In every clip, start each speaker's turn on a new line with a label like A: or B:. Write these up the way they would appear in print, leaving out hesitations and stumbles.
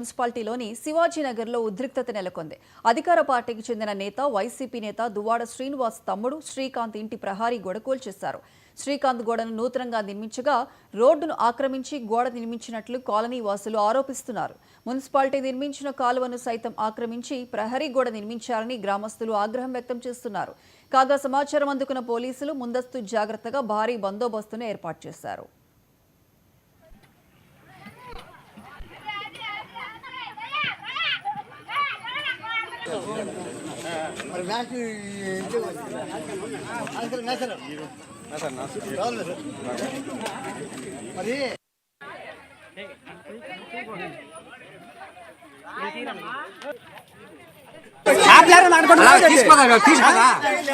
A: మున్సిపాలిటీలోని శివాజీనగర్లో ఉద్రిక్తత నెలకొంది. అధికార పార్టీకి చెందిన నేత వైసీపీ నేత దువ్వాడ శ్రీనివాస్ తమ్ముడు శ్రీకాంత్ ఇంటి ప్రహారీ గోడ కూల్చేశారు. శ్రీకాంత్ గోడను నూతనంగా నిర్మించగా రోడ్డును ఆక్రమించి గోడ నిర్మించినట్లు కాలనీ వాసులు ఆరోపిస్తున్నారు. మున్సిపాలిటీ నిర్మించిన కాలువను సైతం ఆక్రమించి ప్రహరీ గోడ నిర్మించారని గ్రామస్తులు ఆగ్రహం వ్యక్తం చేస్తున్నారు. కాగా సమాచారం అందుకున్న పోలీసులు ముందస్తు జాగ్రత్తగా భారీ బందోబస్తును ఏర్పాటు చేశారు.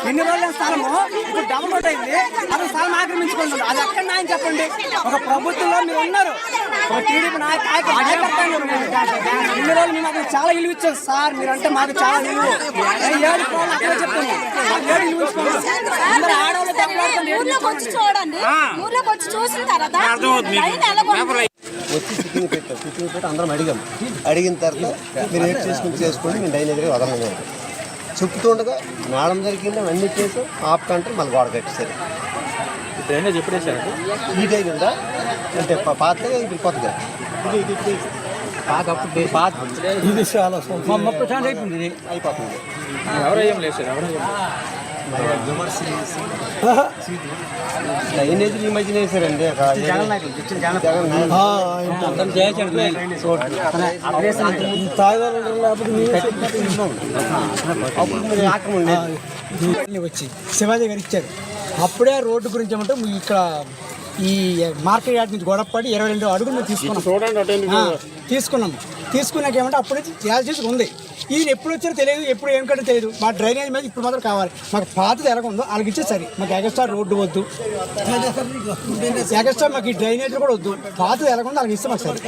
B: ఎన్ని రోజుల స్థలము ఇప్పుడు డెవలప్ అయింది, అతను స్థలం ఆక్రమించుకుంటుంది. అది ఎక్కడ న్యాయం చెప్పండి? ఒక ప్రభుత్వంలో మీరు ఉన్నారు, ఒక టీడీపీ ఇన్ని రోజులు మేము అతను చాలా విలువ ఇచ్చారు సార్. మీరంటే మాకు చాలా విలువ.
C: వచ్చి సిట్టింగ్ పెట్టి అందరం అడిగిన తర్వాత మీరు ఏం చేసుకోండి, నేను డైన్ ఎదురు వదలను చెప్తుండగా మేడం జరిగింది అన్ని చేసి ఆప్ కంటే మళ్ళీ గోడ కట్టేశారు. ఈ డైన్ ఉందా అంటే పాతగా ఇప్పుడు కొత్తగా ఇది చాలా అయిపోతుంది. డ్రైనేజ్ ఈ మధ్యన వేసారండి.
B: వచ్చి శివాజీ గారు ఇచ్చారు. అప్పుడే రోడ్డు గురించి ఏమంటే ఇక్కడ ఈ మార్కెట్ యార్డ్ నుంచి గొడవపడి 22 అడుగులు మేము తీసుకున్నాక ఏమంటే అప్పుడే చేయాల్సి ఉంది. ఈయన ఎప్పుడు వచ్చారో తెలియదు, ఎప్పుడు ఏం కంటే తెలియదు. మా డ్రైనేజ్ మీద ఇప్పుడు మాత్రం కావాలి. మాకు పాతది ఎలాగ ఉందో అలాగ ఇచ్చే సరే. మాకు ఎగస్ట్రా రోడ్డు వద్దు, ఎగస్ట్రా మాకు ఈ డ్రైనేజ్ కూడా వద్దు. పాతది ఎలాగ ఉందో అలాగ ఇస్తే మాకు సరే.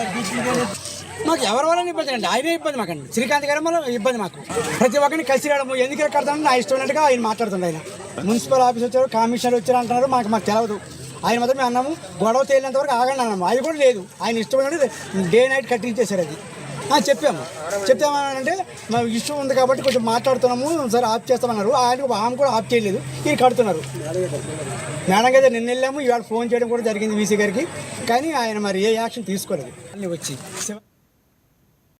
B: మాకు ఎవరి వల్ల ఇబ్బంది అండి, ఆయనే ఇబ్బంది మాకండి. శ్రీకాంత్ గారు వల్ల ఇబ్బంది మాకు. ప్రతి ఒక్కరిని కలిసి రావడము ఎందుకు కడతామని నా ఇష్టం ఉన్నట్టుగా ఆయన మాట్లాడుతుంది. ఆయన మున్సిపల్ ఆఫీస్ వచ్చారు, కమిషనర్ వచ్చారు అంటున్నారు. మాకు తెలియదు. ఆయన మాత్రం మేము అన్నాము గొడవ తేలినంత వరకు ఆగండి అన్నాము. అది కూడా లేదు. ఆయన ఇష్టమైనట్టు డే నైట్ కట్టించేశారు. అది చెప్పామంటే మా ఇష్యూ ఉంది కాబట్టి కొంచెం మాట్లాడుతున్నాము సరే ఆఫ్ చేస్తామన్నారు. ఆమె కూడా ఆఫ్ చేయలేదు, ఈయన కడుతున్నారు. మేడం గారు నిన్న వెళ్ళాము, ఇవాళ ఫోన్ చేయడం కూడా జరిగింది వీసీ గారికి. కానీ ఆయన మరి ఏ యాక్షన్ తీసుకోలేదు. అన్నీ వచ్చి